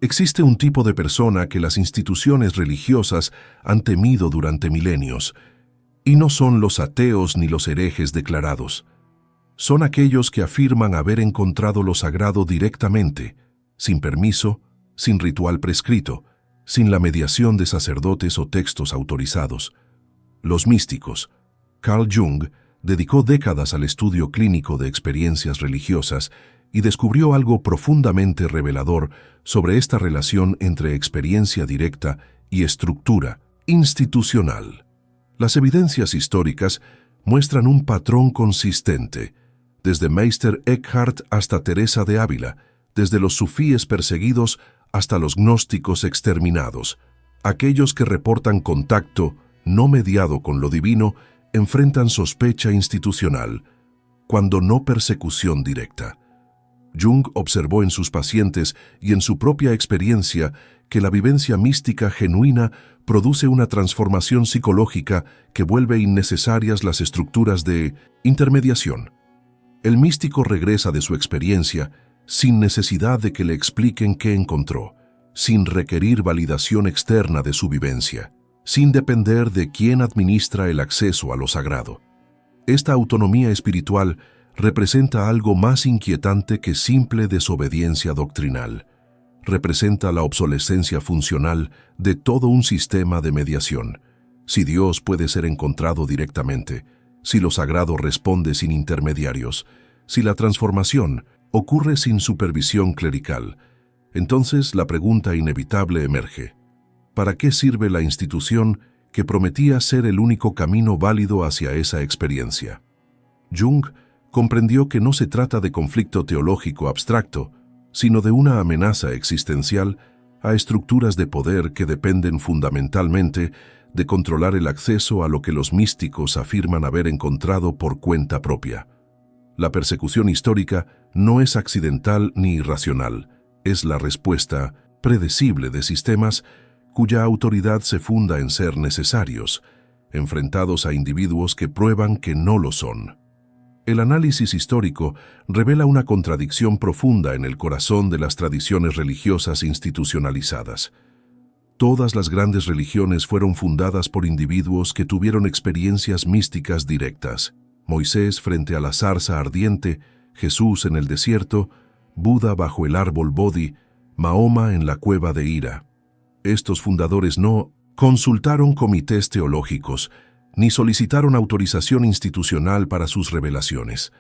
Existe un tipo de persona que las instituciones religiosas han temido durante milenios, y no son los ateos ni los herejes declarados. Son aquellos que afirman haber encontrado lo sagrado directamente, sin permiso, sin ritual prescrito, sin la mediación de sacerdotes o textos autorizados. Los místicos. Carl Jung dedicó décadas al estudio clínico de experiencias religiosas y descubrió algo profundamente revelador sobre esta relación entre experiencia directa y estructura institucional. Las evidencias históricas muestran un patrón consistente, desde Meister Eckhart hasta Teresa de Ávila, desde los sufíes perseguidos hasta los gnósticos exterminados. Aquellos que reportan contacto no mediado con lo divino enfrentan sospecha institucional, cuando no persecución directa. Jung observó en sus pacientes y en su propia experiencia que la vivencia mística genuina produce una transformación psicológica que vuelve innecesarias las estructuras de intermediación. El místico regresa de su experiencia sin necesidad de que le expliquen qué encontró, sin requerir validación externa de su vivencia, sin depender de quién administra el acceso a lo sagrado. Esta autonomía espiritual representa algo más inquietante que simple desobediencia doctrinal. Representa la obsolescencia funcional de todo un sistema de mediación. Si Dios puede ser encontrado directamente, si lo sagrado responde sin intermediarios, si la transformación ocurre sin supervisión clerical, entonces la pregunta inevitable emerge: ¿para qué sirve la institución que prometía ser el único camino válido hacia esa experiencia? Jung comprendió que no se trata de conflicto teológico abstracto, sino de una amenaza existencial a estructuras de poder que dependen fundamentalmente de controlar el acceso a lo que los místicos afirman haber encontrado por cuenta propia. La persecución histórica no es accidental ni irracional, es la respuesta predecible de sistemas cuya autoridad se funda en ser necesarios, enfrentados a individuos que prueban que no lo son. El análisis histórico revela una contradicción profunda en el corazón de las tradiciones religiosas institucionalizadas. Todas las grandes religiones fueron fundadas por individuos que tuvieron experiencias místicas directas. Moisés frente a la zarza ardiente, Jesús en el desierto, Buda bajo el árbol Bodhi, Mahoma en la cueva de Hira. Estos fundadores no consultaron comités teológicos, ni solicitaron autorización institucional para sus revelaciones.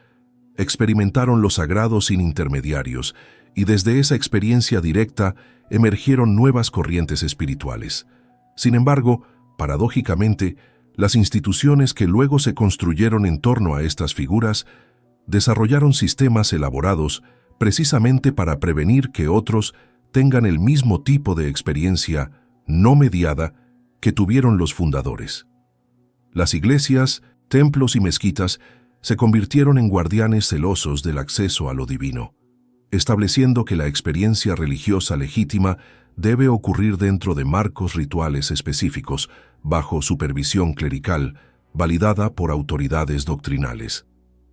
Experimentaron lo sagrado sin intermediarios, y desde esa experiencia directa emergieron nuevas corrientes espirituales. Sin embargo, paradójicamente, las instituciones que luego se construyeron en torno a estas figuras desarrollaron sistemas elaborados precisamente para prevenir que otros tengan el mismo tipo de experiencia no mediada que tuvieron los fundadores. Las iglesias, templos y mezquitas se convirtieron en guardianes celosos del acceso a lo divino, estableciendo que la experiencia religiosa legítima debe ocurrir dentro de marcos rituales específicos, bajo supervisión clerical, validada por autoridades doctrinales.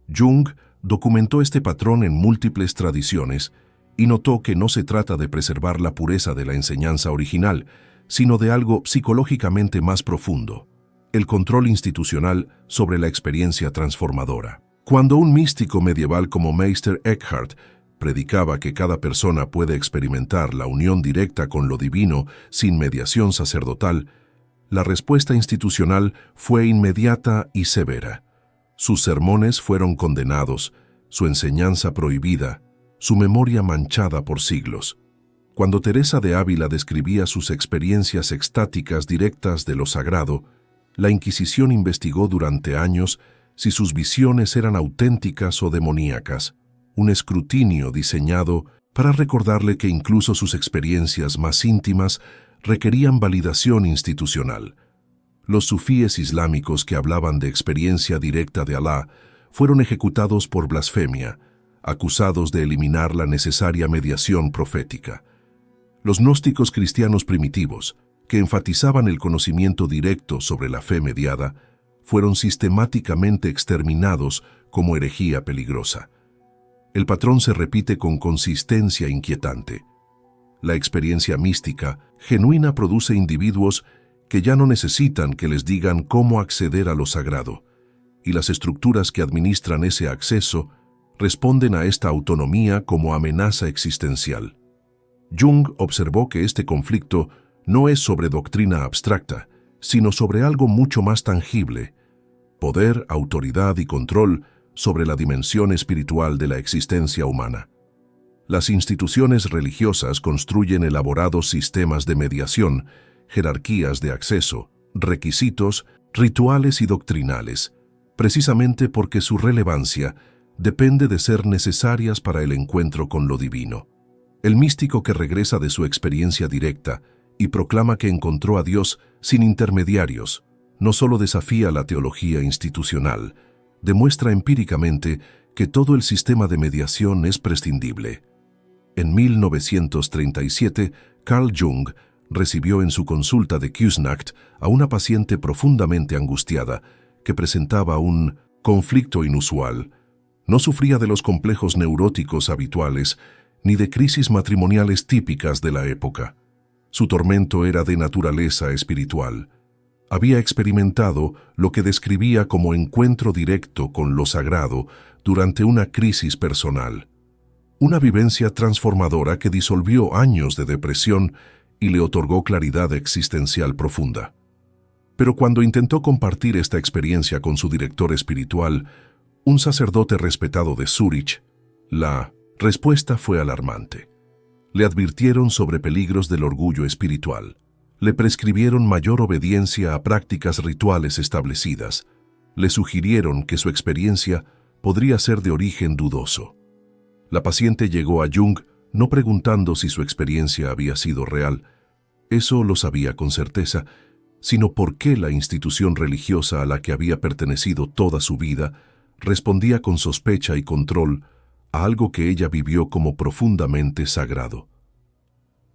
Jung documentó este patrón en múltiples tradiciones y notó que no se trata de preservar la pureza de la enseñanza original, sino de algo psicológicamente más profundo: el control institucional sobre la experiencia transformadora. Cuando un místico medieval como Meister Eckhart predicaba que cada persona puede experimentar la unión directa con lo divino sin mediación sacerdotal, la respuesta institucional fue inmediata y severa. Sus sermones fueron condenados, su enseñanza prohibida, su memoria manchada por siglos. Cuando Teresa de Ávila describía sus experiencias extáticas directas de lo sagrado, la Inquisición investigó durante años si sus visiones eran auténticas o demoníacas, un escrutinio diseñado para recordarle que incluso sus experiencias más íntimas requerían validación institucional. Los sufíes islámicos que hablaban de experiencia directa de Alá fueron ejecutados por blasfemia, acusados de eliminar la necesaria mediación profética. Los gnósticos cristianos primitivos, que enfatizaban el conocimiento directo sobre la fe mediada, fueron sistemáticamente exterminados como herejía peligrosa. El patrón se repite con consistencia inquietante. La experiencia mística genuina produce individuos que ya no necesitan que les digan cómo acceder a lo sagrado, y las estructuras que administran ese acceso responden a esta autonomía como amenaza existencial. Jung observó que este conflicto no es sobre doctrina abstracta, sino sobre algo mucho más tangible: poder, autoridad y control sobre la dimensión espiritual de la existencia humana. Las instituciones religiosas construyen elaborados sistemas de mediación, jerarquías de acceso, requisitos, rituales y doctrinales, precisamente porque su relevancia depende de ser necesarias para el encuentro con lo divino. El místico que regresa de su experiencia directa y proclama que encontró a Dios sin intermediarios, no solo desafía la teología institucional, demuestra empíricamente que todo el sistema de mediación es prescindible. En 1937, Carl Jung recibió en su consulta de Küsnacht a una paciente profundamente angustiada que presentaba un conflicto inusual. No sufría de los complejos neuróticos habituales ni de crisis matrimoniales típicas de la época. Su tormento era de naturaleza espiritual. Había experimentado lo que describía como encuentro directo con lo sagrado durante una crisis personal. Una vivencia transformadora que disolvió años de depresión y le otorgó claridad existencial profunda. Pero cuando intentó compartir esta experiencia con su director espiritual, un sacerdote respetado de Zúrich, la respuesta fue alarmante. Le advirtieron sobre peligros del orgullo espiritual. Le prescribieron mayor obediencia a prácticas rituales establecidas. Le sugirieron que su experiencia podría ser de origen dudoso. La paciente llegó a Jung no preguntando si su experiencia había sido real, eso lo sabía con certeza, sino por qué la institución religiosa a la que había pertenecido toda su vida respondía con sospecha y control a algo que ella vivió como profundamente sagrado.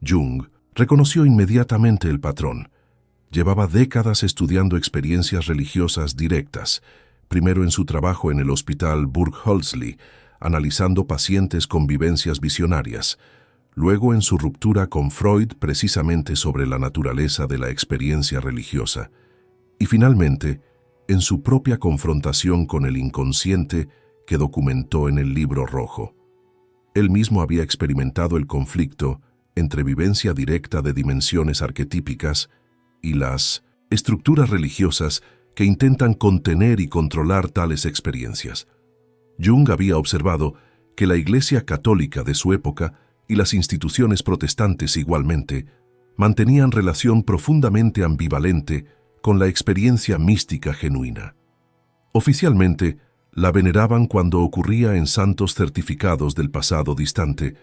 Jung reconoció inmediatamente el patrón. Llevaba décadas estudiando experiencias religiosas directas, primero en su trabajo en el hospital Burghölzli, analizando pacientes con vivencias visionarias, luego en su ruptura con Freud precisamente sobre la naturaleza de la experiencia religiosa, y finalmente en su propia confrontación con el inconsciente que documentó en el Libro Rojo. Él mismo había experimentado el conflicto entre vivencia directa de dimensiones arquetípicas y las estructuras religiosas que intentan contener y controlar tales experiencias. Jung había observado que la Iglesia católica de su época y las instituciones protestantes igualmente mantenían relación profundamente ambivalente con la experiencia mística genuina. Oficialmente, la veneraban cuando ocurría en santos certificados del pasado distante,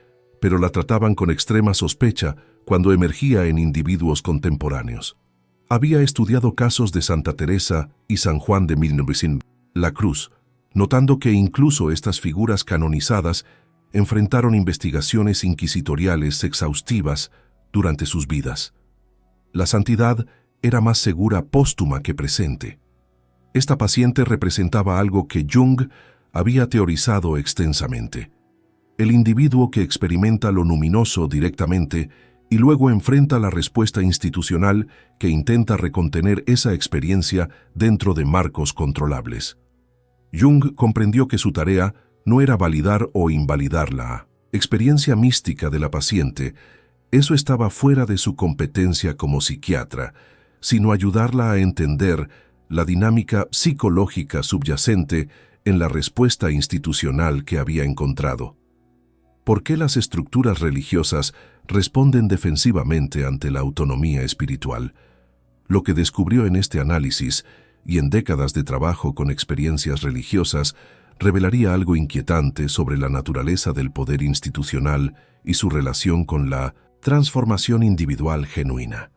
pero la trataban con extrema sospecha cuando emergía en individuos contemporáneos. Había estudiado casos de Santa Teresa y San Juan de la Cruz, notando que incluso estas figuras canonizadas enfrentaron investigaciones inquisitoriales exhaustivas durante sus vidas. La santidad era más segura póstuma que presente. Esta paciente representaba algo que Jung había teorizado extensamente: el individuo que experimenta lo luminoso directamente y luego enfrenta la respuesta institucional que intenta recontener esa experiencia dentro de marcos controlables. Jung comprendió que su tarea no era validar o invalidar la experiencia mística de la paciente, eso estaba fuera de su competencia como psiquiatra, sino ayudarla a entender la dinámica psicológica subyacente en la respuesta institucional que había encontrado. ¿Por qué las estructuras religiosas responden defensivamente ante la autonomía espiritual? Lo que descubrió en este análisis y en décadas de trabajo con experiencias religiosas revelaría algo inquietante sobre la naturaleza del poder institucional y su relación con la transformación individual genuina.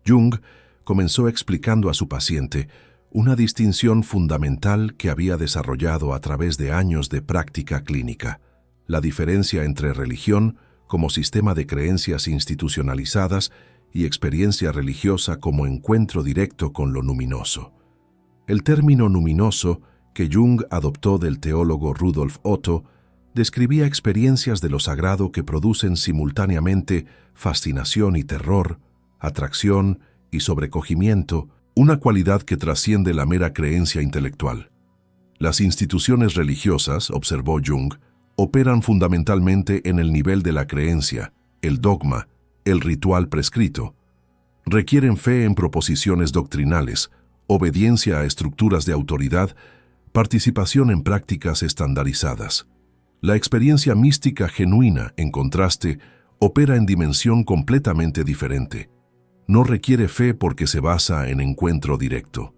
Jung comenzó explicando a su paciente una distinción fundamental que había desarrollado a través de años de práctica clínica: la diferencia entre religión como sistema de creencias institucionalizadas y experiencia religiosa como encuentro directo con lo luminoso. El término luminoso, que Jung adoptó del teólogo Rudolf Otto, describía experiencias de lo sagrado que producen simultáneamente fascinación y terror, atracción y sobrecogimiento, una cualidad que trasciende la mera creencia intelectual. Las instituciones religiosas, observó Jung, operan fundamentalmente en el nivel de la creencia, el dogma, el ritual prescrito. Requieren fe en proposiciones doctrinales, obediencia a estructuras de autoridad, participación en prácticas estandarizadas. La experiencia mística genuina, en contraste, opera en dimensión completamente diferente. No requiere fe porque se basa en encuentro directo.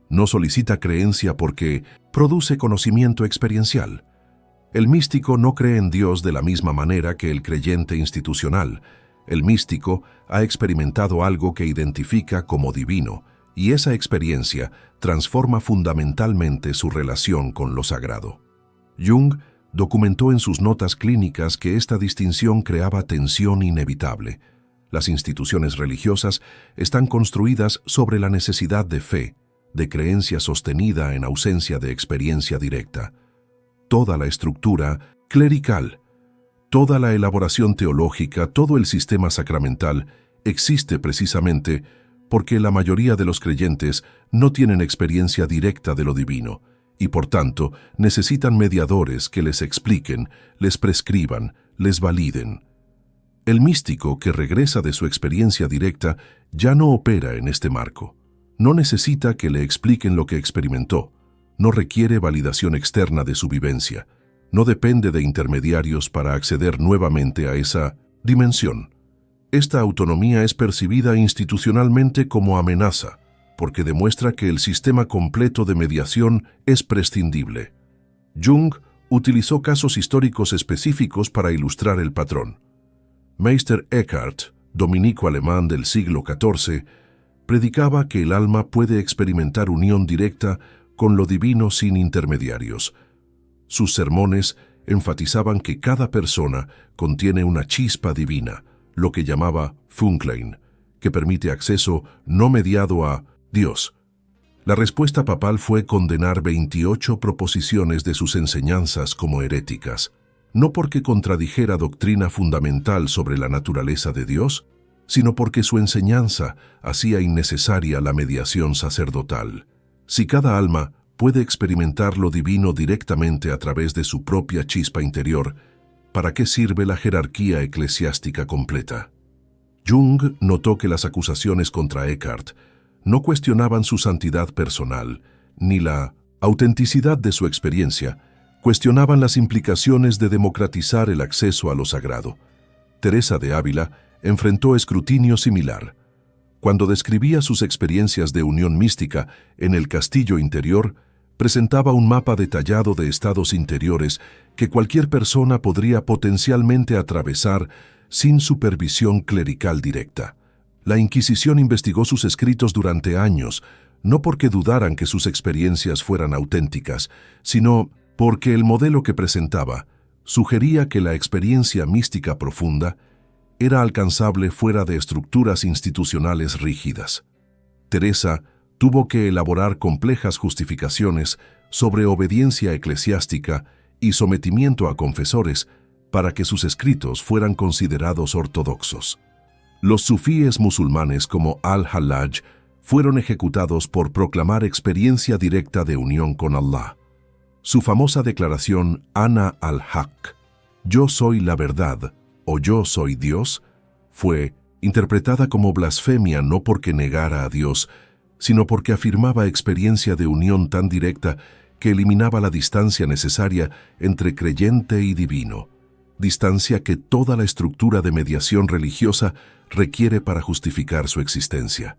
No solicita creencia porque produce conocimiento experiencial. El místico no cree en Dios de la misma manera que el creyente institucional. El místico ha experimentado algo que identifica como divino, y esa experiencia transforma fundamentalmente su relación con lo sagrado. Jung documentó en sus notas clínicas que esta distinción creaba tensión inevitable. Las instituciones religiosas están construidas sobre la necesidad de fe, de creencia sostenida en ausencia de experiencia directa. Toda la estructura clerical, toda la elaboración teológica, todo el sistema sacramental existe precisamente porque la mayoría de los creyentes no tienen experiencia directa de lo divino y por tanto necesitan mediadores que les expliquen, les prescriban, les validen. El místico que regresa de su experiencia directa ya no opera en este marco. No necesita que le expliquen lo que experimentó. No requiere validación externa de su vivencia. No depende de intermediarios para acceder nuevamente a esa dimensión. Esta autonomía es percibida institucionalmente como amenaza, porque demuestra que el sistema completo de mediación es prescindible. Jung utilizó casos históricos específicos para ilustrar el patrón. Meister Eckhart, dominico alemán del siglo XIV, predicaba que el alma puede experimentar unión directa con lo divino sin intermediarios. Sus sermones enfatizaban que cada persona contiene una chispa divina, lo que llamaba Funkeln, que permite acceso no mediado a Dios. La respuesta papal fue condenar 28 proposiciones de sus enseñanzas como heréticas, no porque contradijera doctrina fundamental sobre la naturaleza de Dios, sino porque su enseñanza hacía innecesaria la mediación sacerdotal. Si cada alma puede experimentar lo divino directamente a través de su propia chispa interior, ¿para qué sirve la jerarquía eclesiástica completa? Jung notó que las acusaciones contra Eckhart no cuestionaban su santidad personal, ni la autenticidad de su experiencia, cuestionaban las implicaciones de democratizar el acceso a lo sagrado. Teresa de Ávila enfrentó escrutinio similar. Cuando describía sus experiencias de unión mística en el castillo interior, presentaba un mapa detallado de estados interiores que cualquier persona podría potencialmente atravesar sin supervisión clerical directa. La Inquisición investigó sus escritos durante años, no porque dudaran que sus experiencias fueran auténticas, sino porque el modelo que presentaba sugería que la experiencia mística profunda era alcanzable fuera de estructuras institucionales rígidas. Teresa tuvo que elaborar complejas justificaciones sobre obediencia eclesiástica y sometimiento a confesores para que sus escritos fueran considerados ortodoxos. Los sufíes musulmanes como Al-Hallaj fueron ejecutados por proclamar experiencia directa de unión con Allah. Su famosa declaración Ana al-Haq, yo soy la verdad o yo soy Dios, fue interpretada como blasfemia no porque negara a Dios, sino porque afirmaba experiencia de unión tan directa que eliminaba la distancia necesaria entre creyente y divino, distancia que toda la estructura de mediación religiosa requiere para justificar su existencia.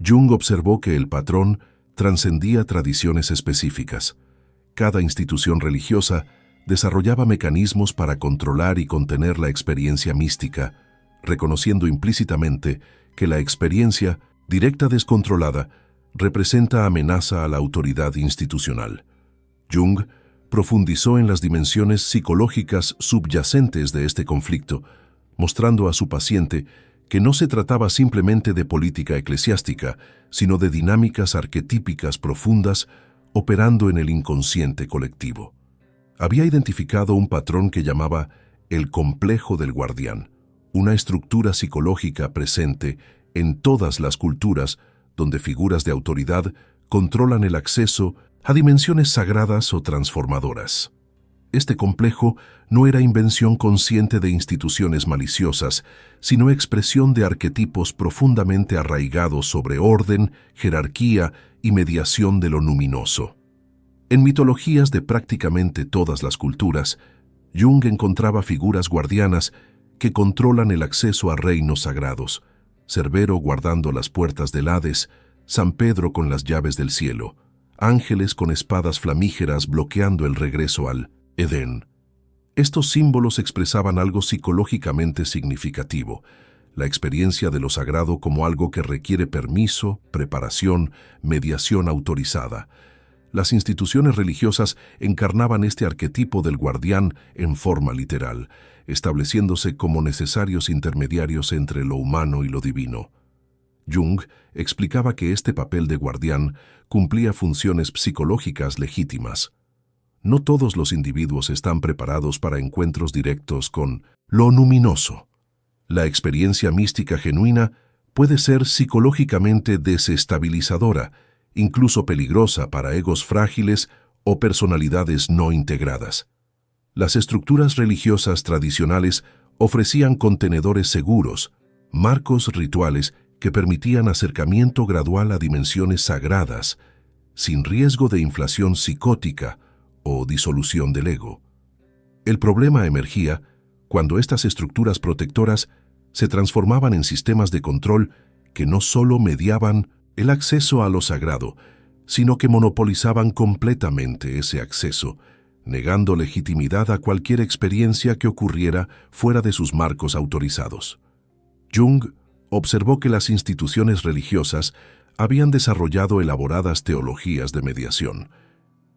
Jung observó que el patrón trascendía tradiciones específicas. Cada institución religiosa desarrollaba mecanismos para controlar y contener la experiencia mística, reconociendo implícitamente que la experiencia directa descontrolada representa amenaza a la autoridad institucional. Jung profundizó en las dimensiones psicológicas subyacentes de este conflicto, mostrando a su paciente que no se trataba simplemente de política eclesiástica, sino de dinámicas arquetípicas profundas operando en el inconsciente colectivo. Había identificado un patrón que llamaba el complejo del guardián, una estructura psicológica presente en todas las culturas donde figuras de autoridad controlan el acceso a dimensiones sagradas o transformadoras. Este complejo no era invención consciente de instituciones maliciosas, sino expresión de arquetipos profundamente arraigados sobre orden, jerarquía y mediación de lo luminoso. En mitologías de prácticamente todas las culturas, Jung encontraba figuras guardianas que controlan el acceso a reinos sagrados, Cerbero guardando las puertas del Hades, San Pedro con las llaves del cielo, ángeles con espadas flamígeras bloqueando el regreso al Edén. Estos símbolos expresaban algo psicológicamente significativo, la experiencia de lo sagrado como algo que requiere permiso, preparación, mediación autorizada. Las instituciones religiosas encarnaban este arquetipo del guardián en forma literal, estableciéndose como necesarios intermediarios entre lo humano y lo divino. Jung explicaba que este papel de guardián cumplía funciones psicológicas legítimas. No todos los individuos están preparados para encuentros directos con lo luminoso. La experiencia mística genuina puede ser psicológicamente desestabilizadora, incluso peligrosa para egos frágiles o personalidades no integradas. Las estructuras religiosas tradicionales ofrecían contenedores seguros, marcos rituales que permitían acercamiento gradual a dimensiones sagradas, sin riesgo de inflación psicótica o disolución del ego. El problema emergía cuando estas estructuras protectoras se transformaban en sistemas de control que no solo mediaban el acceso a lo sagrado, sino que monopolizaban completamente ese acceso, negando legitimidad a cualquier experiencia que ocurriera fuera de sus marcos autorizados. Jung observó que las instituciones religiosas habían desarrollado elaboradas teologías de mediación.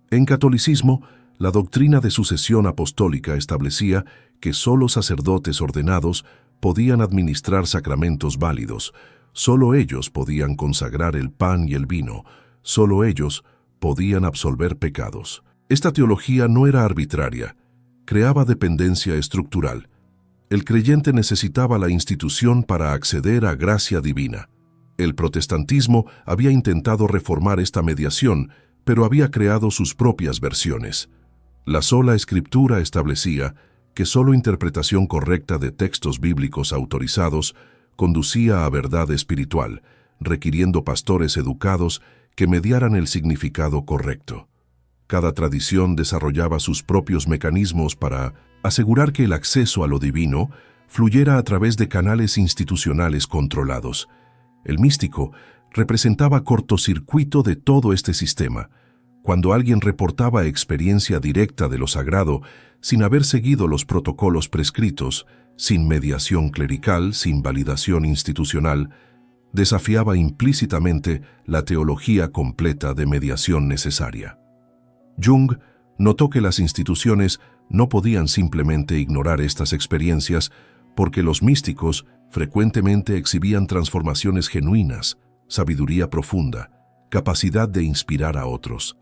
En catolicismo, la doctrina de sucesión apostólica establecía que solo sacerdotes ordenados podían administrar sacramentos válidos, solo ellos podían consagrar el pan y el vino, solo ellos podían absolver pecados. Esta teología no era arbitraria, creaba dependencia estructural. El creyente necesitaba la institución para acceder a gracia divina. El protestantismo había intentado reformar esta mediación, pero había creado sus propias versiones. La sola escritura establecía que solo interpretación correcta de textos bíblicos autorizados conducía a verdad espiritual, requiriendo pastores educados que mediaran el significado correcto. Cada tradición desarrollaba sus propios mecanismos para asegurar que el acceso a lo divino fluyera a través de canales institucionales controlados. El místico representaba cortocircuito de todo este sistema. Cuando alguien reportaba experiencia directa de lo sagrado, sin haber seguido los protocolos prescritos, sin mediación clerical, sin validación institucional, desafiaba implícitamente la teología completa de mediación necesaria. Jung notó que las instituciones no podían simplemente ignorar estas experiencias porque los místicos frecuentemente exhibían transformaciones genuinas, sabiduría profunda, capacidad de inspirar a otros.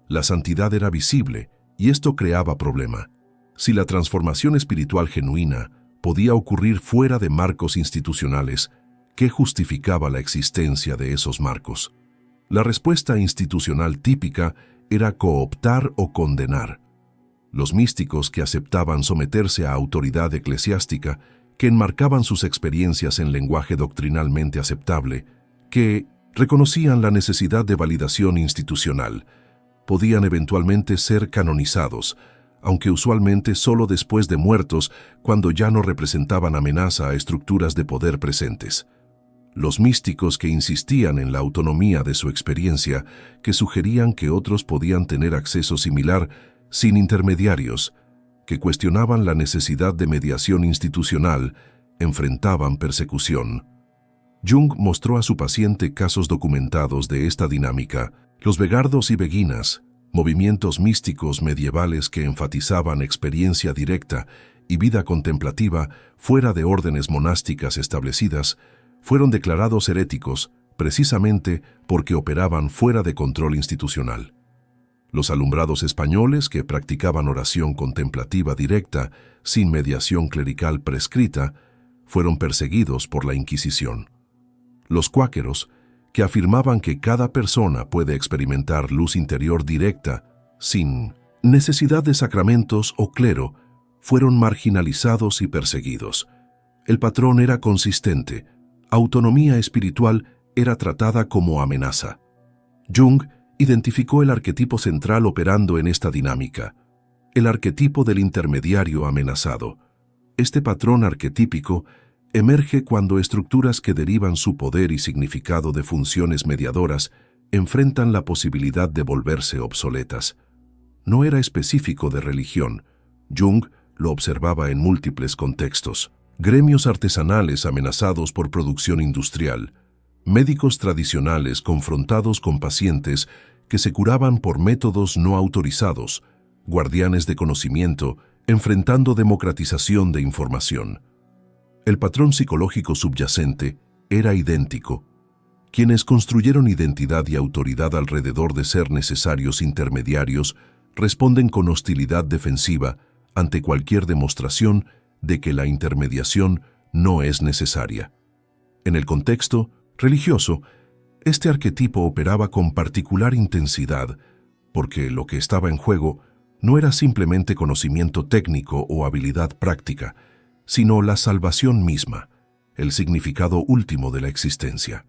La santidad era visible y esto creaba problema. Si la transformación espiritual genuina podía ocurrir fuera de marcos institucionales, ¿qué justificaba la existencia de esos marcos? La respuesta institucional típica era cooptar o condenar. Los místicos que aceptaban someterse a autoridad eclesiástica, que enmarcaban sus experiencias en lenguaje doctrinalmente aceptable, que reconocían la necesidad de validación institucional, podían eventualmente ser canonizados, aunque usualmente solo después de muertos, cuando ya no representaban amenaza a estructuras de poder presentes. Los místicos que insistían en la autonomía de su experiencia, que sugerían que otros podían tener acceso similar sin intermediarios, que cuestionaban la necesidad de mediación institucional, enfrentaban persecución. Jung mostró a su paciente casos documentados de esta dinámica, los Vegardos y Beguinas, movimientos místicos medievales que enfatizaban experiencia directa y vida contemplativa fuera de órdenes monásticas establecidas, fueron declarados heréticos precisamente porque operaban fuera de control institucional. Los alumbrados españoles, que practicaban oración contemplativa directa, sin mediación clerical prescrita, fueron perseguidos por la Inquisición. Los cuáqueros, que afirmaban que cada persona puede experimentar luz interior directa, sin necesidad de sacramentos o clero, fueron marginalizados y perseguidos. El patrón era consistente. Autonomía espiritual era tratada como amenaza. Jung identificó el arquetipo central operando en esta dinámica, el arquetipo del intermediario amenazado. Este patrón arquetípico emerge cuando estructuras que derivan su poder y significado de funciones mediadoras enfrentan la posibilidad de volverse obsoletas. No era específico de religión. Jung lo observaba en múltiples contextos. Gremios artesanales amenazados por producción industrial, médicos tradicionales confrontados con pacientes que se curaban por métodos no autorizados, guardianes de conocimiento enfrentando democratización de información. El patrón psicológico subyacente era idéntico. Quienes construyeron identidad y autoridad alrededor de ser necesarios intermediarios responden con hostilidad defensiva ante cualquier demostración de que la intermediación no es necesaria. En el contexto religioso, este arquetipo operaba con particular intensidad porque lo que estaba en juego no era simplemente conocimiento técnico o habilidad práctica, sino la salvación misma, el significado último de la existencia.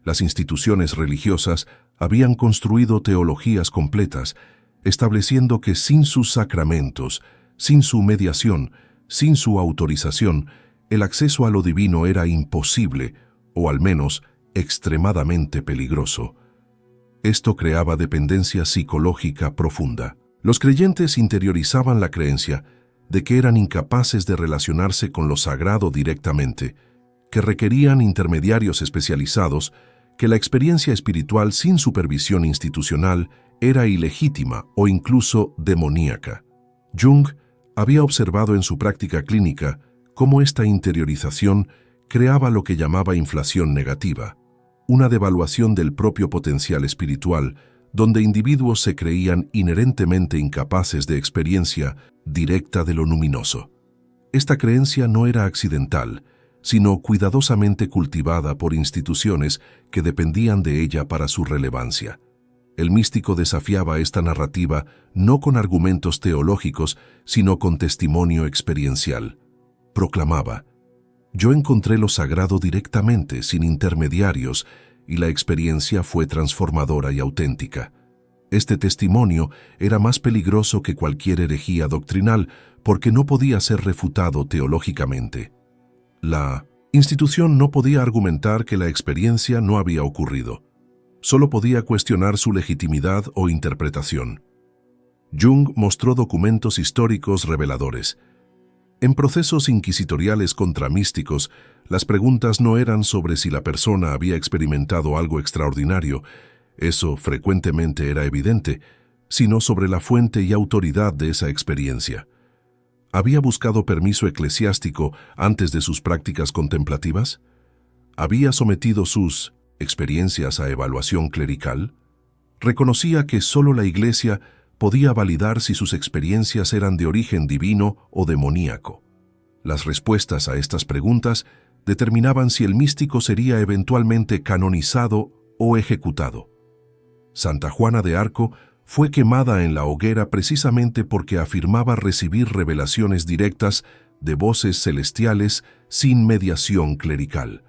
Las instituciones religiosas habían construido teologías completas, estableciendo que sin sus sacramentos, sin su mediación, sin su autorización, el acceso a lo divino era imposible, o al menos extremadamente peligroso. Esto creaba dependencia psicológica profunda. Los creyentes interiorizaban la creencia de que eran incapaces de relacionarse con lo sagrado directamente, que requerían intermediarios especializados, que la experiencia espiritual sin supervisión institucional era ilegítima o incluso demoníaca. Jung había observado en su práctica clínica cómo esta interiorización creaba lo que llamaba inflación negativa, una devaluación del propio potencial espiritual, donde individuos se creían inherentemente incapaces de experiencia directa de lo luminoso. Esta creencia no era accidental, sino cuidadosamente cultivada por instituciones que dependían de ella para su relevancia. El místico desafiaba esta narrativa no con argumentos teológicos, sino con testimonio experiencial. Proclamaba: «Yo encontré lo sagrado directamente, sin intermediarios, y la experiencia fue transformadora y auténtica». Este testimonio era más peligroso que cualquier herejía doctrinal porque no podía ser refutado teológicamente. La institución no podía argumentar que la experiencia no había ocurrido. Solo podía cuestionar su legitimidad o interpretación. Jung mostró documentos históricos reveladores. En procesos inquisitoriales contra místicos, las preguntas no eran sobre si la persona había experimentado algo extraordinario, eso frecuentemente era evidente, sino sobre la fuente y autoridad de esa experiencia. ¿Había buscado permiso eclesiástico antes de sus prácticas contemplativas? ¿Había sometido sus experiencias a evaluación clerical? Reconocía que solo la Iglesia podía validar si sus experiencias eran de origen divino o demoníaco. Las respuestas a estas preguntas determinaban si el místico sería eventualmente canonizado o ejecutado. Santa Juana de Arco fue quemada en la hoguera precisamente porque afirmaba recibir revelaciones directas de voces celestiales sin mediación clerical.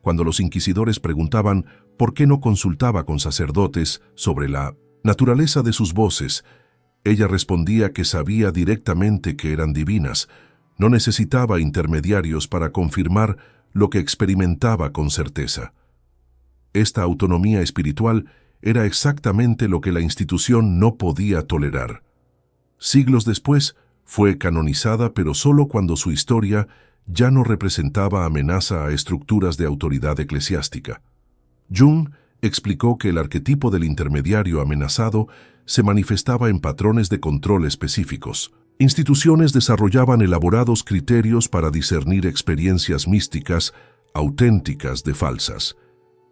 Cuando los inquisidores preguntaban por qué no consultaba con sacerdotes sobre la naturaleza de sus voces, ella respondía que sabía directamente que eran divinas, no necesitaba intermediarios para confirmar lo que experimentaba con certeza. Esta autonomía espiritual era exactamente lo que la institución no podía tolerar. Siglos después, fue canonizada, pero solo cuando su historia ya no representaba amenaza a estructuras de autoridad eclesiástica. Jung explicó que el arquetipo del intermediario amenazado se manifestaba en patrones de control específicos. Instituciones desarrollaban elaborados criterios para discernir experiencias místicas auténticas de falsas.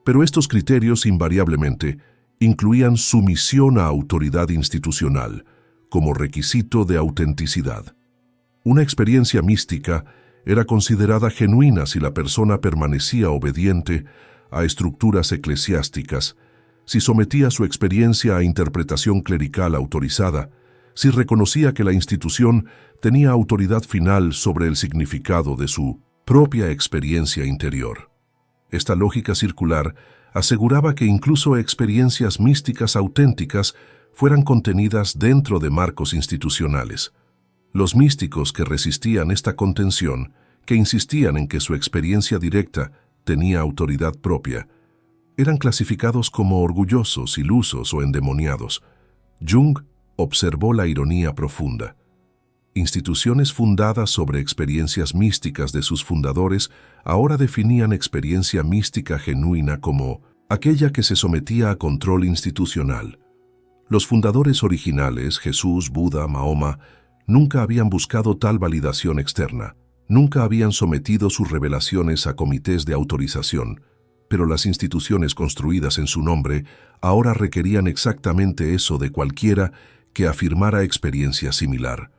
Pero estos criterios invariablemente incluían sumisión a autoridad institucional como requisito de autenticidad. Una experiencia mística era considerada genuina si la persona permanecía obediente a estructuras eclesiásticas, si sometía su experiencia a interpretación clerical autorizada, si reconocía que la institución tenía autoridad final sobre el significado de su propia experiencia interior. Esta lógica circular aseguraba que incluso experiencias místicas auténticas fueran contenidas dentro de marcos institucionales. Los místicos que resistían esta contención, que insistían en que su experiencia directa tenía autoridad propia, eran clasificados como orgullosos, ilusos o endemoniados. Jung observó la ironía profunda. Instituciones fundadas sobre experiencias místicas de sus fundadores ahora definían experiencia mística genuina como aquella que se sometía a control institucional. Los fundadores originales, Jesús, Buda, Mahoma, nunca habían buscado tal validación externa, nunca habían sometido sus revelaciones a comités de autorización, pero las instituciones construidas en su nombre ahora requerían exactamente eso de cualquiera que afirmara experiencia similar.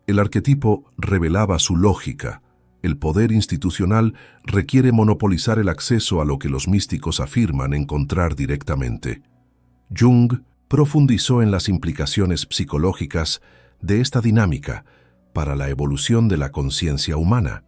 El arquetipo revelaba su lógica. El poder institucional requiere monopolizar el acceso a lo que los místicos afirman encontrar directamente. Jung profundizó en las implicaciones psicológicas de esta dinámica para la evolución de la conciencia humana.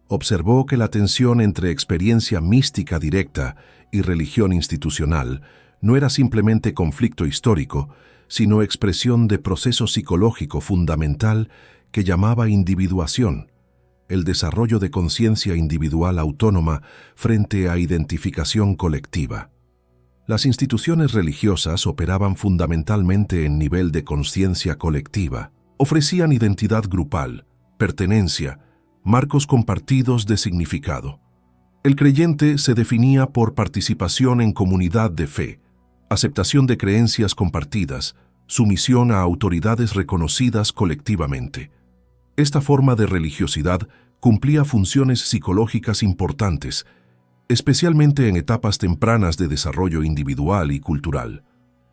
Observó que la tensión entre experiencia mística directa y religión institucional no era simplemente conflicto histórico, sino expresión de proceso psicológico fundamental que llamaba individuación, el desarrollo de conciencia individual autónoma frente a identificación colectiva. Las instituciones religiosas operaban fundamentalmente en nivel de conciencia colectiva, ofrecían identidad grupal, pertenencia, marcos compartidos de significado. El creyente se definía por participación en comunidad de fe, aceptación de creencias compartidas, sumisión a autoridades reconocidas colectivamente. Esta forma de religiosidad cumplía funciones psicológicas importantes, especialmente en etapas tempranas de desarrollo individual y cultural.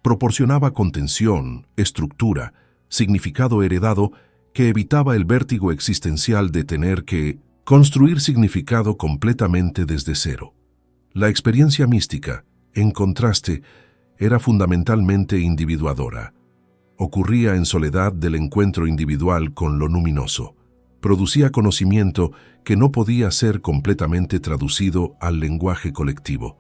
Proporcionaba contención, estructura, significado heredado que evitaba el vértigo existencial de tener que construir significado completamente desde cero. La experiencia mística, en contraste, era fundamentalmente individuadora. Ocurría en soledad del encuentro individual con lo luminoso. Producía conocimiento que no podía ser completamente traducido al lenguaje colectivo.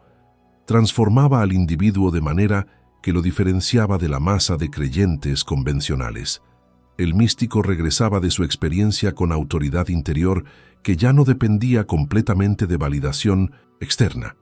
Transformaba al individuo de manera que lo diferenciaba de la masa de creyentes convencionales. El místico regresaba de su experiencia con autoridad interior que ya no dependía completamente de validación externa.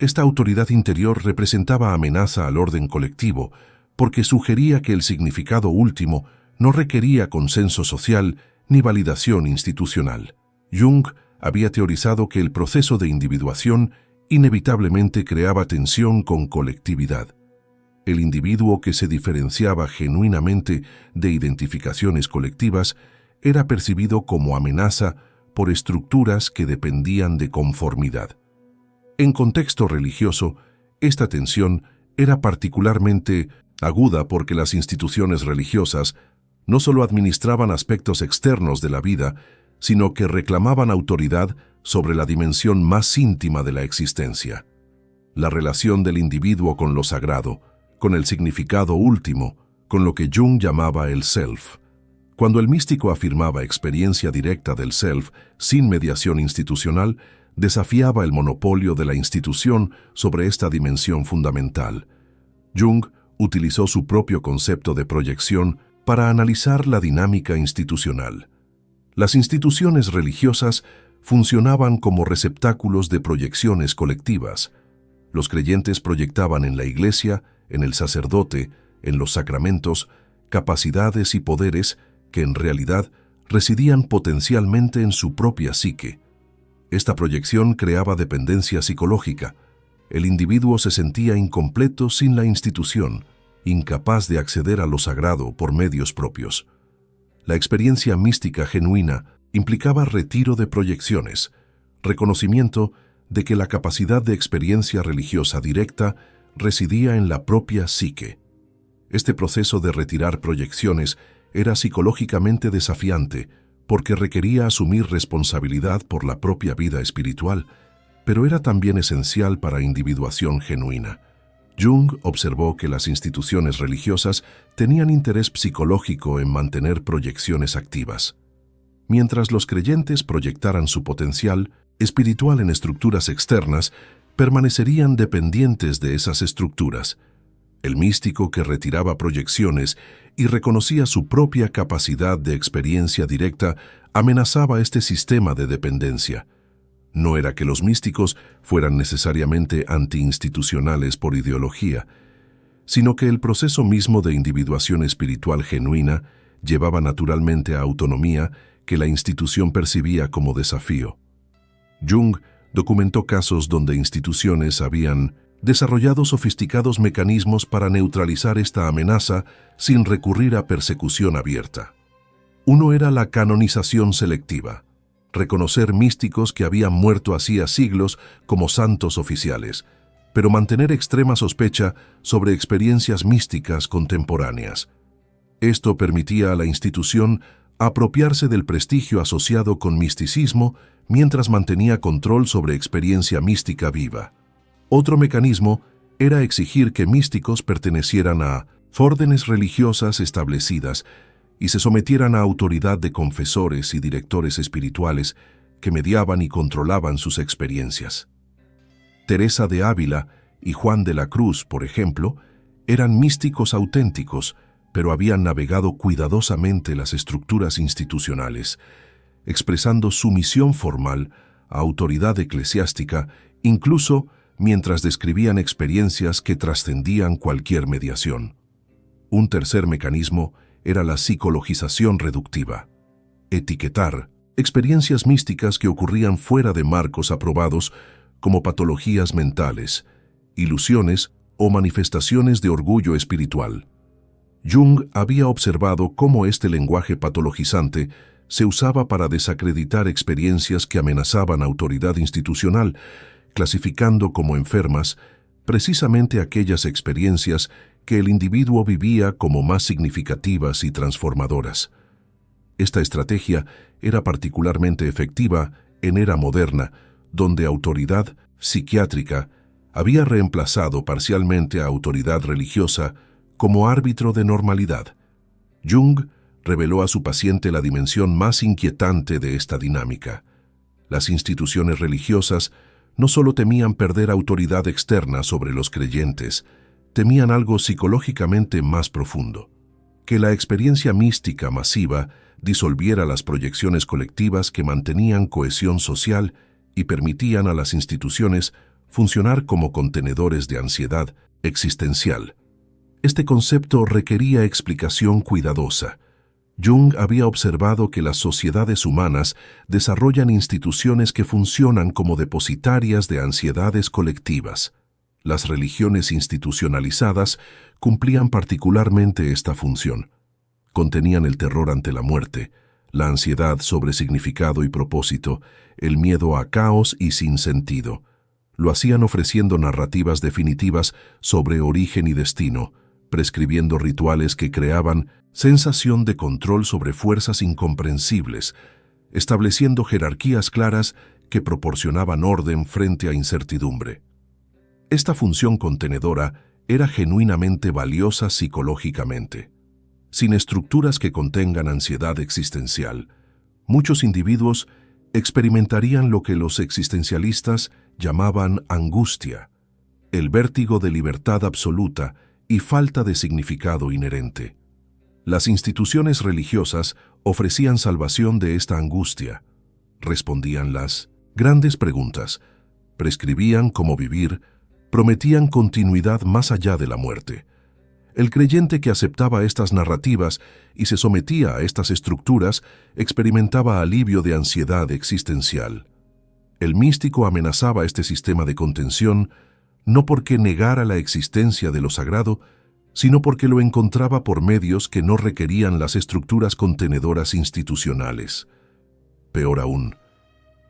Esta autoridad interior representaba amenaza al orden colectivo porque sugería que el significado último no requería consenso social ni validación institucional. Jung había teorizado que el proceso de individuación inevitablemente creaba tensión con colectividad. El individuo que se diferenciaba genuinamente de identificaciones colectivas era percibido como amenaza por estructuras que dependían de conformidad. En contexto religioso, esta tensión era particularmente aguda porque las instituciones religiosas no solo administraban aspectos externos de la vida, sino que reclamaban autoridad sobre la dimensión más íntima de la existencia. La relación del individuo con lo sagrado, con el significado último, con lo que Jung llamaba el self. Cuando el místico afirmaba experiencia directa del self sin mediación institucional, desafiaba el monopolio de la institución sobre esta dimensión fundamental. Jung utilizó su propio concepto de proyección para analizar la dinámica institucional. Las instituciones religiosas funcionaban como receptáculos de proyecciones colectivas. Los creyentes proyectaban en la iglesia, en el sacerdote, en los sacramentos, capacidades y poderes que en realidad residían potencialmente en su propia psique. Esta proyección creaba dependencia psicológica. El individuo se sentía incompleto sin la institución, incapaz de acceder a lo sagrado por medios propios. La experiencia mística genuina implicaba retiro de proyecciones, reconocimiento de que la capacidad de experiencia religiosa directa residía en la propia psique. Este proceso de retirar proyecciones era psicológicamente desafiante porque requería asumir responsabilidad por la propia vida espiritual, pero era también esencial para individuación genuina. Jung observó que las instituciones religiosas tenían interés psicológico en mantener proyecciones activas. Mientras los creyentes proyectaran su potencial espiritual en estructuras externas, permanecerían dependientes de esas estructuras. El místico que retiraba proyecciones y reconocía su propia capacidad de experiencia directa amenazaba este sistema de dependencia. No era que los místicos fueran necesariamente antiinstitucionales por ideología, sino que el proceso mismo de individuación espiritual genuina llevaba naturalmente a autonomía que la institución percibía como desafío. Jung documentó casos donde instituciones habían desarrollado sofisticados mecanismos para neutralizar esta amenaza sin recurrir a persecución abierta. Uno era la canonización selectiva, reconocer místicos que habían muerto hacía siglos como santos oficiales, pero mantener extrema sospecha sobre experiencias místicas contemporáneas. Esto permitía a la institución apropiarse del prestigio asociado con misticismo mientras mantenía control sobre experiencia mística viva. Otro mecanismo era exigir que místicos pertenecieran a órdenes religiosas establecidas y se sometieran a autoridad de confesores y directores espirituales que mediaban y controlaban sus experiencias. Teresa de Ávila y Juan de la Cruz, por ejemplo, eran místicos auténticos, pero habían navegado cuidadosamente las estructuras institucionales, expresando sumisión formal a autoridad eclesiástica, incluso mientras describían experiencias que trascendían cualquier mediación. Un tercer mecanismo era la psicologización reductiva. Etiquetar experiencias místicas que ocurrían fuera de marcos aprobados como patologías mentales, ilusiones o manifestaciones de orgullo espiritual. Jung había observado cómo este lenguaje patologizante se usaba para desacreditar experiencias que amenazaban autoridad institucional, clasificando como enfermas precisamente aquellas experiencias que el individuo vivía como más significativas y transformadoras. Esta estrategia era particularmente efectiva en era moderna, donde autoridad psiquiátrica había reemplazado parcialmente a autoridad religiosa como árbitro de normalidad. Jung reveló a su paciente la dimensión más inquietante de esta dinámica. Las instituciones religiosas no solo temían perder autoridad externa sobre los creyentes, temían algo psicológicamente más profundo: que la experiencia mística masiva disolviera las proyecciones colectivas que mantenían cohesión social y permitían a las instituciones funcionar como contenedores de ansiedad existencial. Este concepto requería explicación cuidadosa. Jung había observado que las sociedades humanas desarrollan instituciones que funcionan como depositarias de ansiedades colectivas. Las religiones institucionalizadas cumplían particularmente esta función. Contenían el terror ante la muerte, la ansiedad sobre significado y propósito, el miedo a caos y sinsentido. Lo hacían ofreciendo narrativas definitivas sobre origen y destino, prescribiendo rituales que creaban sensación de control sobre fuerzas incomprensibles, estableciendo jerarquías claras que proporcionaban orden frente a incertidumbre. Esta función contenedora era genuinamente valiosa psicológicamente. Sin estructuras que contengan ansiedad existencial, muchos individuos experimentarían lo que los existencialistas llamaban angustia, el vértigo de libertad absoluta y falta de significado inherente. Las instituciones religiosas ofrecían salvación de esta angustia, respondían las grandes preguntas, prescribían cómo vivir, prometían continuidad más allá de la muerte. El creyente que aceptaba estas narrativas y se sometía a estas estructuras experimentaba alivio de ansiedad existencial. El místico amenazaba este sistema de contención no porque negara la existencia de lo sagrado, sino porque lo encontraba por medios que no requerían las estructuras contenedoras institucionales. Peor aún,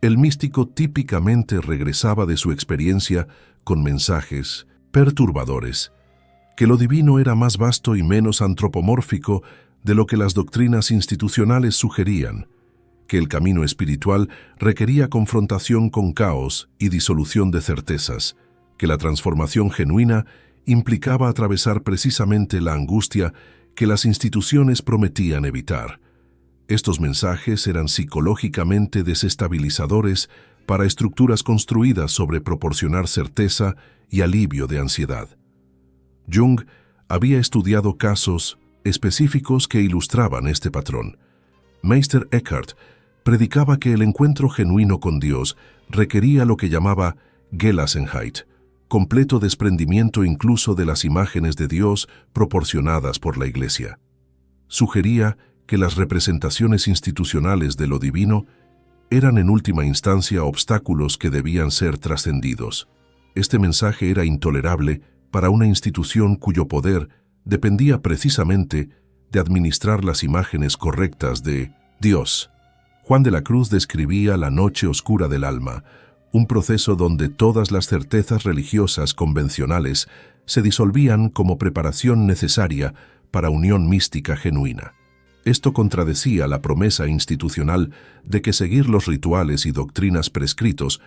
el místico típicamente regresaba de su experiencia con mensajes perturbadores, que lo divino era más vasto y menos antropomórfico de lo que las doctrinas institucionales sugerían, que el camino espiritual requería confrontación con caos y disolución de certezas, que la transformación genuina implicaba atravesar precisamente la angustia que las instituciones prometían evitar. Estos mensajes eran psicológicamente desestabilizadores para estructuras construidas sobre proporcionar certeza y alivio de ansiedad. Jung había estudiado casos específicos que ilustraban este patrón. Meister Eckhart predicaba que el encuentro genuino con Dios requería lo que llamaba Gelassenheit, completo desprendimiento incluso de las imágenes de Dios proporcionadas por la Iglesia. Sugería que las representaciones institucionales de lo divino eran en última instancia obstáculos que debían ser trascendidos. Este mensaje era intolerable para una institución cuyo poder dependía precisamente de administrar las imágenes correctas de Dios. Juan de la Cruz describía la noche oscura del alma, un proceso donde todas las certezas religiosas convencionales se disolvían como preparación necesaria para unión mística genuina. Esto contradecía la promesa institucional de que seguir los rituales y doctrinas prescritos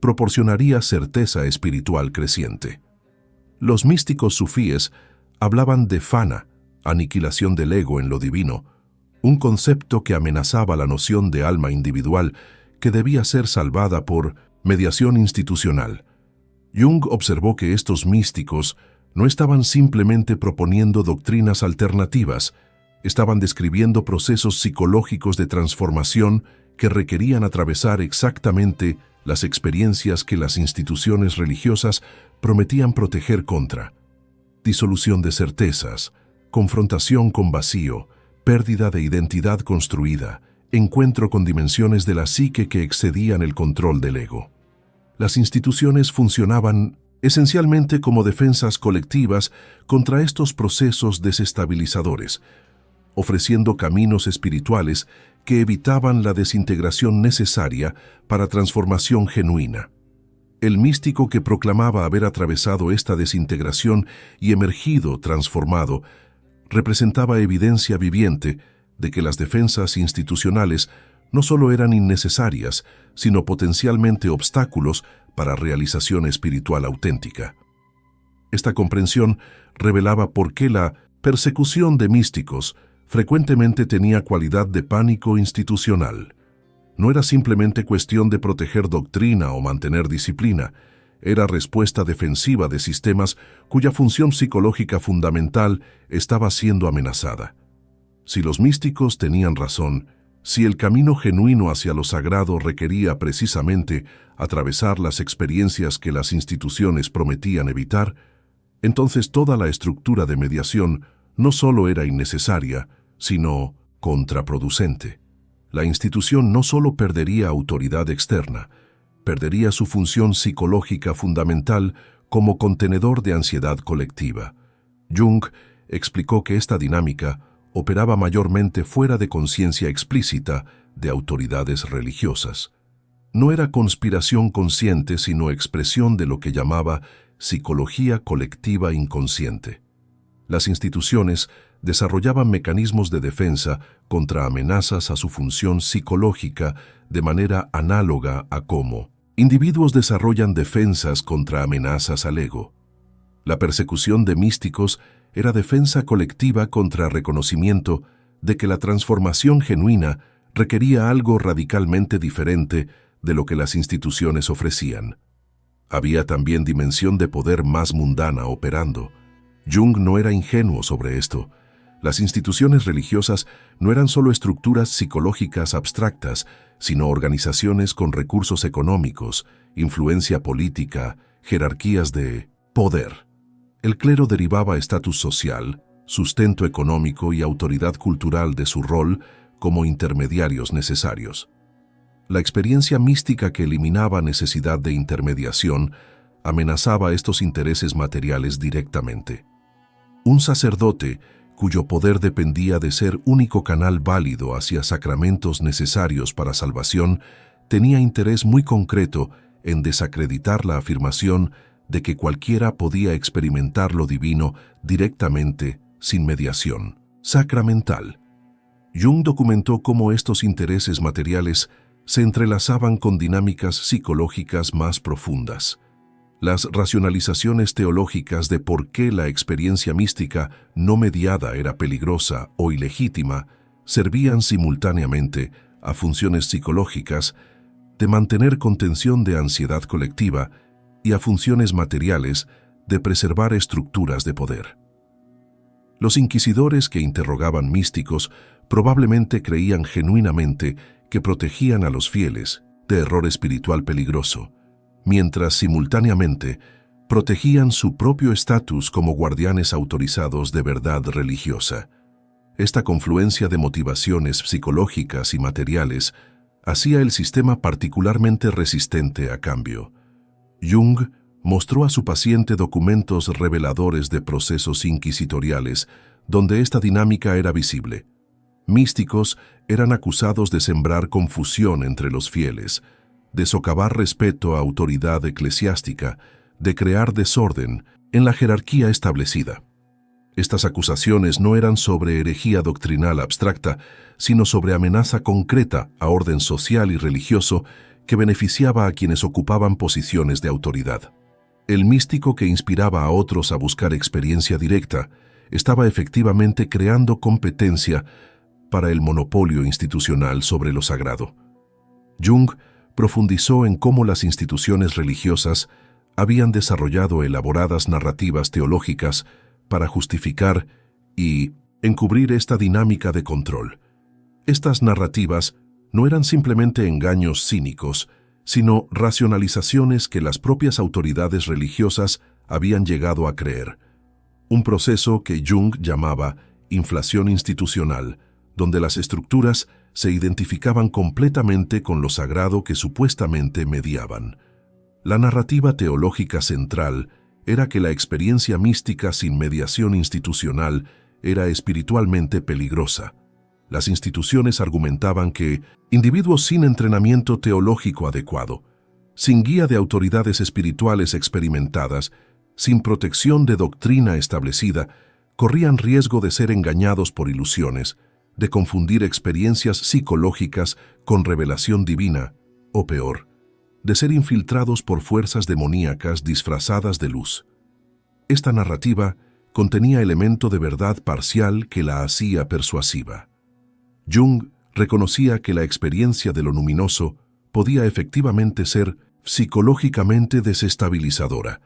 proporcionaría certeza espiritual creciente. Los místicos sufíes hablaban de fana, aniquilación del ego en lo divino, un concepto que amenazaba la noción de alma individual que debía ser salvada por mediación institucional. Jung observó que estos místicos no estaban simplemente proponiendo doctrinas alternativas, estaban describiendo procesos psicológicos de transformación que requerían atravesar exactamente las experiencias que las instituciones religiosas prometían proteger contra: disolución de certezas, confrontación con vacío, pérdida de identidad construida, encuentro con dimensiones de la psique que excedían el control del ego. Las instituciones funcionaban esencialmente como defensas colectivas contra estos procesos desestabilizadores, ofreciendo caminos espirituales que evitaban la desintegración necesaria para transformación genuina. El místico que proclamaba haber atravesado esta desintegración y emergido transformado representaba evidencia viviente de que las defensas institucionales no solo eran innecesarias, sino potencialmente obstáculos para realización espiritual auténtica. Esta comprensión revelaba por qué la persecución de místicos frecuentemente tenía cualidad de pánico institucional. No era simplemente cuestión de proteger doctrina o mantener disciplina, era respuesta defensiva de sistemas cuya función psicológica fundamental estaba siendo amenazada. Si los místicos tenían razón, si el camino genuino hacia lo sagrado requería precisamente atravesar las experiencias que las instituciones prometían evitar, entonces toda la estructura de mediación no solo era innecesaria, sino contraproducente. La institución no solo perdería autoridad externa, perdería su función psicológica fundamental como contenedor de ansiedad colectiva. Jung explicó que esta dinámica operaba mayormente fuera de conciencia explícita de autoridades religiosas. No era conspiración consciente, sino expresión de lo que llamaba psicología colectiva inconsciente. Las instituciones desarrollaban mecanismos de defensa contra amenazas a su función psicológica de manera análoga a cómo individuos desarrollan defensas contra amenazas al ego. La persecución de místicos era defensa colectiva contra reconocimiento de que la transformación genuina requería algo radicalmente diferente de lo que las instituciones ofrecían. Había también dimensión de poder más mundana operando. Jung no era ingenuo sobre esto. Las instituciones religiosas no eran solo estructuras psicológicas abstractas, sino organizaciones con recursos económicos, influencia política, jerarquías de poder. El clero derivaba estatus social, sustento económico y autoridad cultural de su rol como intermediarios necesarios. La experiencia mística que eliminaba necesidad de intermediación amenazaba estos intereses materiales directamente. Un sacerdote, cuyo poder dependía de ser único canal válido hacia sacramentos necesarios para salvación, tenía interés muy concreto en desacreditar la afirmación de que cualquiera podía experimentar lo divino directamente, sin mediación sacramental. Jung documentó cómo estos intereses materiales se entrelazaban con dinámicas psicológicas más profundas. Las racionalizaciones teológicas de por qué la experiencia mística no mediada era peligrosa o ilegítima servían simultáneamente a funciones psicológicas de mantener contención de ansiedad colectiva y a funciones materiales de preservar estructuras de poder. Los inquisidores que interrogaban místicos probablemente creían genuinamente que protegían a los fieles de error espiritual peligroso, mientras simultáneamente protegían su propio estatus como guardianes autorizados de verdad religiosa. Esta confluencia de motivaciones psicológicas y materiales hacía el sistema particularmente resistente a cambio. Jung mostró a su paciente documentos reveladores de procesos inquisitoriales donde esta dinámica era visible. Místicos eran acusados de sembrar confusión entre los fieles, de socavar respeto a autoridad eclesiástica, de crear desorden en la jerarquía establecida. Estas acusaciones no eran sobre herejía doctrinal abstracta, sino sobre amenaza concreta a orden social y religioso que beneficiaba a quienes ocupaban posiciones de autoridad. El místico que inspiraba a otros a buscar experiencia directa estaba efectivamente creando competencia para el monopolio institucional sobre lo sagrado. Jung profundizó en cómo las instituciones religiosas habían desarrollado elaboradas narrativas teológicas para justificar y encubrir esta dinámica de control. Estas narrativas no eran simplemente engaños cínicos, sino racionalizaciones que las propias autoridades religiosas habían llegado a creer. Un proceso que Jung llamaba inflación institucional, donde las estructuras se identificaban completamente con lo sagrado que supuestamente mediaban. La narrativa teológica central era que la experiencia mística sin mediación institucional era espiritualmente peligrosa. Las instituciones argumentaban que individuos sin entrenamiento teológico adecuado, sin guía de autoridades espirituales experimentadas, sin protección de doctrina establecida, corrían riesgo de ser engañados por ilusiones, de confundir experiencias psicológicas con revelación divina, o peor, de ser infiltrados por fuerzas demoníacas disfrazadas de luz. Esta narrativa contenía elemento de verdad parcial que la hacía persuasiva. Jung reconocía que la experiencia de lo luminoso podía efectivamente ser psicológicamente desestabilizadora,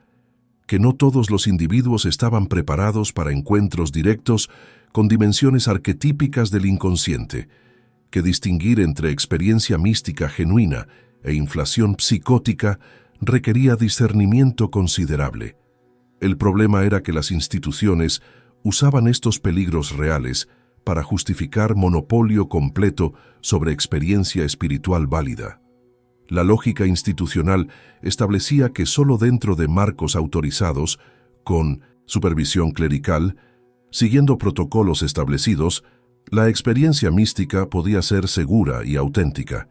que no todos los individuos estaban preparados para encuentros directos con dimensiones arquetípicas del inconsciente, que distinguir entre experiencia mística genuina e inflación psicótica requería discernimiento considerable. El problema era que las instituciones usaban estos peligros reales para justificar monopolio completo sobre experiencia espiritual válida. La lógica institucional establecía que solo dentro de marcos autorizados, con supervisión clerical, siguiendo protocolos establecidos, la experiencia mística podía ser segura y auténtica.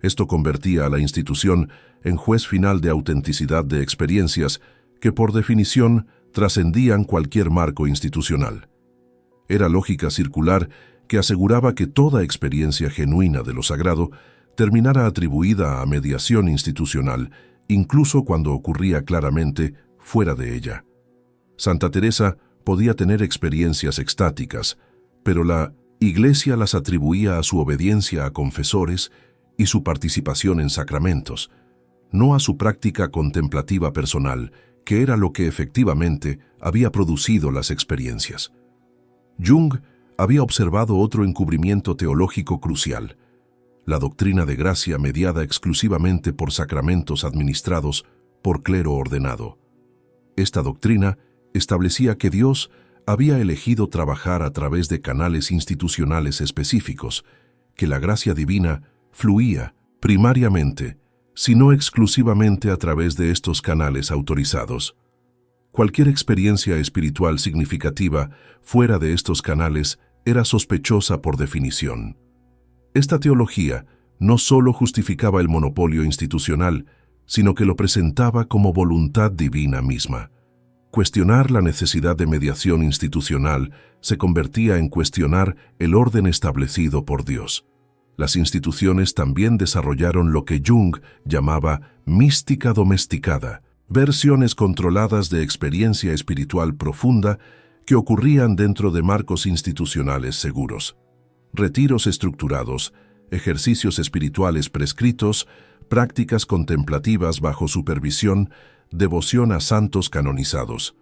Esto convertía a la institución en juez final de autenticidad de experiencias que por definición trascendían cualquier marco institucional. Era lógica circular que aseguraba que toda experiencia genuina de lo sagrado terminara atribuida a mediación institucional, incluso cuando ocurría claramente fuera de ella. Santa Teresa podía tener experiencias extáticas, pero la Iglesia las atribuía a su obediencia a confesores y su participación en sacramentos, no a su práctica contemplativa personal, que era lo que efectivamente había producido las experiencias. Jung había observado otro encubrimiento teológico crucial: la doctrina de gracia mediada exclusivamente por sacramentos administrados por clero ordenado. Esta doctrina establecía que Dios había elegido trabajar a través de canales institucionales específicos, que la gracia divina fluía primariamente, si no exclusivamente a través de estos canales autorizados. Cualquier experiencia espiritual significativa fuera de estos canales era sospechosa por definición. Esta teología no solo justificaba el monopolio institucional, sino que lo presentaba como voluntad divina misma. Cuestionar la necesidad de mediación institucional se convertía en cuestionar el orden establecido por Dios. Las instituciones también desarrollaron lo que Jung llamaba mística domesticada, versiones controladas de experiencia espiritual profunda que ocurrían dentro de marcos institucionales seguros. Retiros estructurados, ejercicios espirituales prescritos, prácticas contemplativas bajo supervisión, devoción a santos canonizados.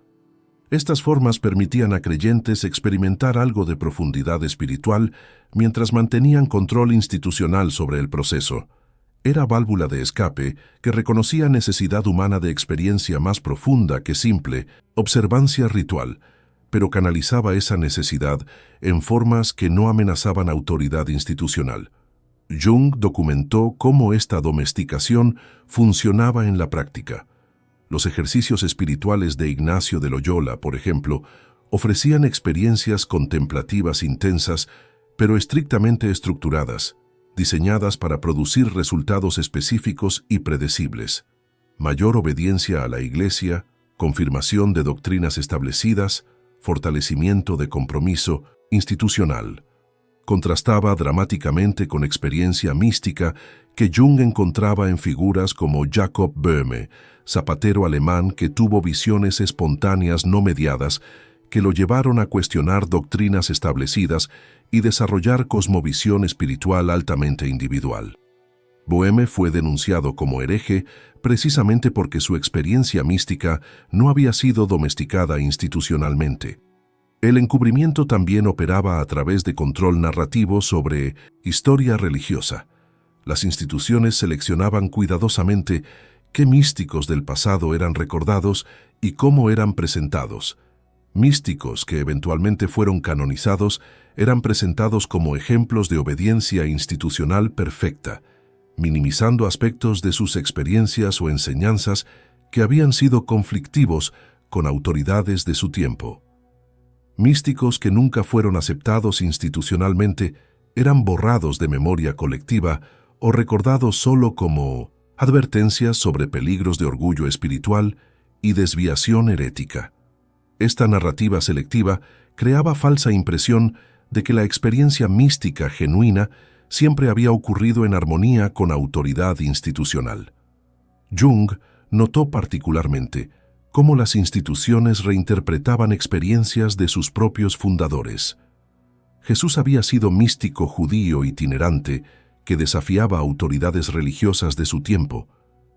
Estas formas permitían a creyentes experimentar algo de profundidad espiritual mientras mantenían control institucional sobre el proceso. Era válvula de escape que reconocía necesidad humana de experiencia más profunda que simple observancia ritual, pero canalizaba esa necesidad en formas que no amenazaban autoridad institucional. Jung documentó cómo esta domesticación funcionaba en la práctica. Los ejercicios espirituales de Ignacio de Loyola, por ejemplo, ofrecían experiencias contemplativas intensas, pero estrictamente estructuradas, diseñadas para producir resultados específicos y predecibles. Mayor obediencia a la Iglesia, confirmación de doctrinas establecidas, fortalecimiento de compromiso institucional. Contrastaba dramáticamente con experiencia mística que Jung encontraba en figuras como Jacob Böhme, zapatero alemán que tuvo visiones espontáneas no mediadas que lo llevaron a cuestionar doctrinas establecidas y desarrollar cosmovisión espiritual altamente individual. Böhme fue denunciado como hereje precisamente porque su experiencia mística no había sido domesticada institucionalmente. El encubrimiento también operaba a través de control narrativo sobre historia religiosa. Las instituciones seleccionaban cuidadosamente qué místicos del pasado eran recordados y cómo eran presentados. Místicos que eventualmente fueron canonizados eran presentados como ejemplos de obediencia institucional perfecta, minimizando aspectos de sus experiencias o enseñanzas que habían sido conflictivos con autoridades de su tiempo. Místicos que nunca fueron aceptados institucionalmente eran borrados de memoria colectiva o recordados solo como advertencias sobre peligros de orgullo espiritual y desviación herética. Esta narrativa selectiva creaba falsa impresión de que la experiencia mística genuina siempre había ocurrido en armonía con autoridad institucional. Jung notó particularmente cómo las instituciones reinterpretaban experiencias de sus propios fundadores. Jesús había sido místico judío itinerante que desafiaba autoridades religiosas de su tiempo,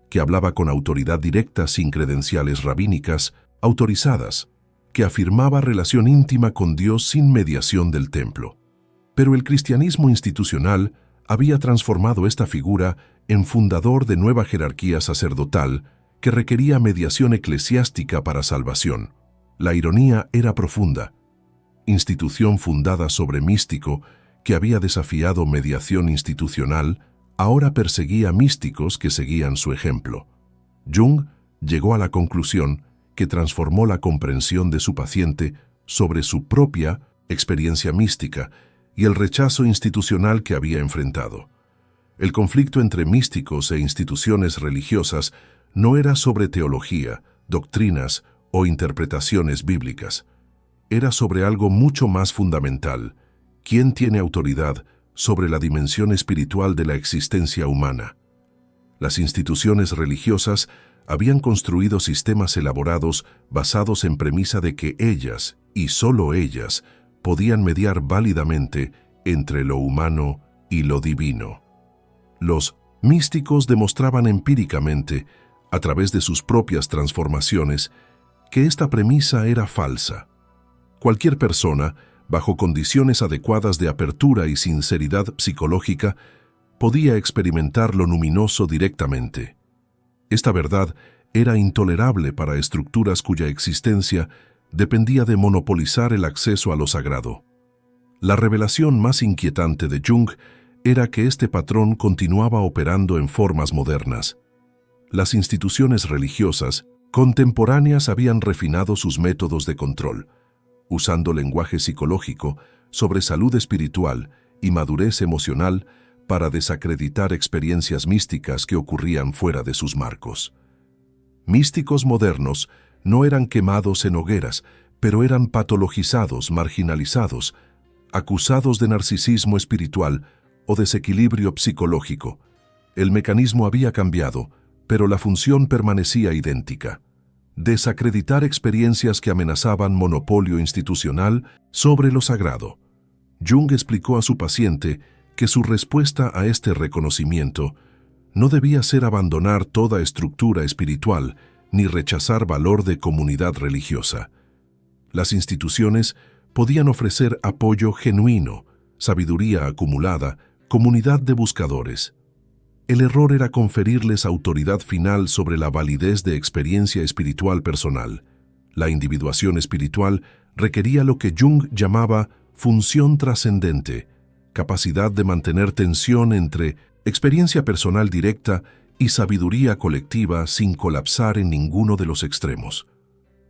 que hablaba con autoridad directa sin credenciales rabínicas autorizadas, que afirmaba relación íntima con Dios sin mediación del templo. Pero el cristianismo institucional había transformado esta figura en fundador de nueva jerarquía sacerdotal que requería mediación eclesiástica para salvación. La ironía era profunda. Institución fundada sobre místico, que había desafiado mediación institucional, ahora perseguía místicos que seguían su ejemplo. Jung llegó a la conclusión que transformó la comprensión de su paciente sobre su propia experiencia mística y el rechazo institucional que había enfrentado. El conflicto entre místicos e instituciones religiosas no era sobre teología, doctrinas o interpretaciones bíblicas. Era sobre algo mucho más fundamental: ¿quién tiene autoridad sobre la dimensión espiritual de la existencia humana? Las instituciones religiosas habían construido sistemas elaborados basados en premisa de que ellas, y solo ellas, podían mediar válidamente entre lo humano y lo divino. Los místicos demostraban empíricamente, a través de sus propias transformaciones, que esta premisa era falsa. Cualquier persona, bajo condiciones adecuadas de apertura y sinceridad psicológica, podía experimentar lo luminoso directamente. Esta verdad era intolerable para estructuras cuya existencia dependía de monopolizar el acceso a lo sagrado. La revelación más inquietante de Jung era que este patrón continuaba operando en formas modernas. Las instituciones religiosas contemporáneas habían refinado sus métodos de control, usando lenguaje psicológico sobre salud espiritual y madurez emocional para desacreditar experiencias místicas que ocurrían fuera de sus marcos. Místicos modernos no eran quemados en hogueras, pero eran patologizados, marginalizados, acusados de narcisismo espiritual o desequilibrio psicológico. El mecanismo había cambiado, pero la función permanecía idéntica: desacreditar experiencias que amenazaban monopolio institucional sobre lo sagrado. Jung explicó a su paciente que su respuesta a este reconocimiento no debía ser abandonar toda estructura espiritual ni rechazar valor de comunidad religiosa. Las instituciones podían ofrecer apoyo genuino, sabiduría acumulada, comunidad de buscadores. El error era conferirles autoridad final sobre la validez de experiencia espiritual personal. La individuación espiritual requería lo que Jung llamaba función trascendente, capacidad de mantener tensión entre experiencia personal directa y sabiduría colectiva sin colapsar en ninguno de los extremos.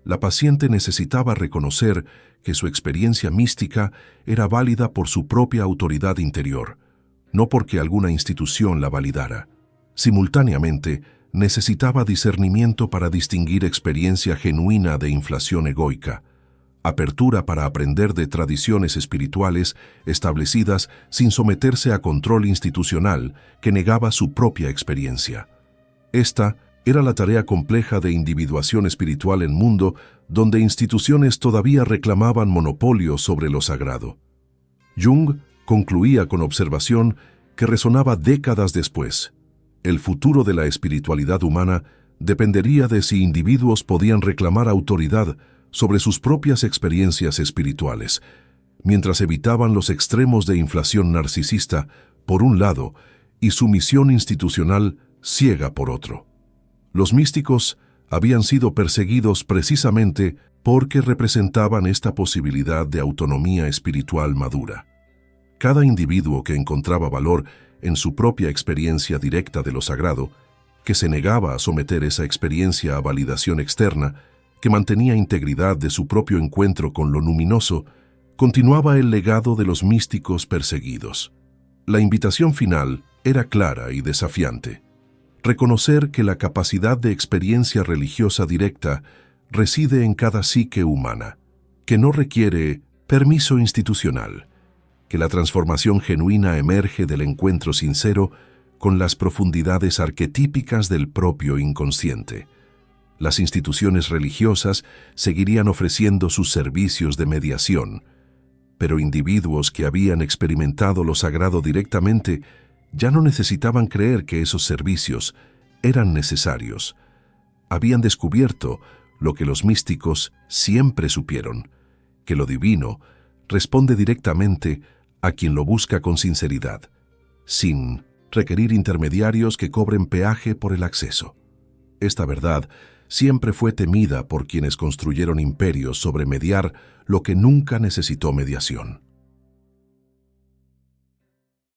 La paciente necesitaba reconocer que su experiencia mística era válida por su propia autoridad interior, no porque alguna institución la validara. Simultáneamente, necesitaba discernimiento para distinguir experiencia genuina de inflación egoica, apertura para aprender de tradiciones espirituales establecidas sin someterse a control institucional que negaba su propia experiencia. Esta era la tarea compleja de individuación espiritual en mundo donde instituciones todavía reclamaban monopolio sobre lo sagrado. Jung concluía con observación que resonaba décadas después: el futuro de la espiritualidad humana dependería de si individuos podían reclamar autoridad sobre sus propias experiencias espirituales, mientras evitaban los extremos de inflación narcisista, por un lado, y sumisión institucional ciega por otro. Los místicos habían sido perseguidos precisamente porque representaban esta posibilidad de autonomía espiritual madura. Cada individuo que encontraba valor en su propia experiencia directa de lo sagrado, que se negaba a someter esa experiencia a validación externa, que mantenía integridad de su propio encuentro con lo luminoso, continuaba el legado de los místicos perseguidos. La invitación final era clara y desafiante: reconocer que la capacidad de experiencia religiosa directa reside en cada psique humana, que no requiere permiso institucional, que la transformación genuina emerge del encuentro sincero con las profundidades arquetípicas del propio inconsciente. Las instituciones religiosas seguirían ofreciendo sus servicios de mediación, pero individuos que habían experimentado lo sagrado directamente ya no necesitaban creer que esos servicios eran necesarios. Habían descubierto lo que los místicos siempre supieron: que lo divino responde directamente a quien lo busca con sinceridad, sin requerir intermediarios que cobren peaje por el acceso. Esta verdad siempre fue temida por quienes construyeron imperios sobre mediar lo que nunca necesitó mediación.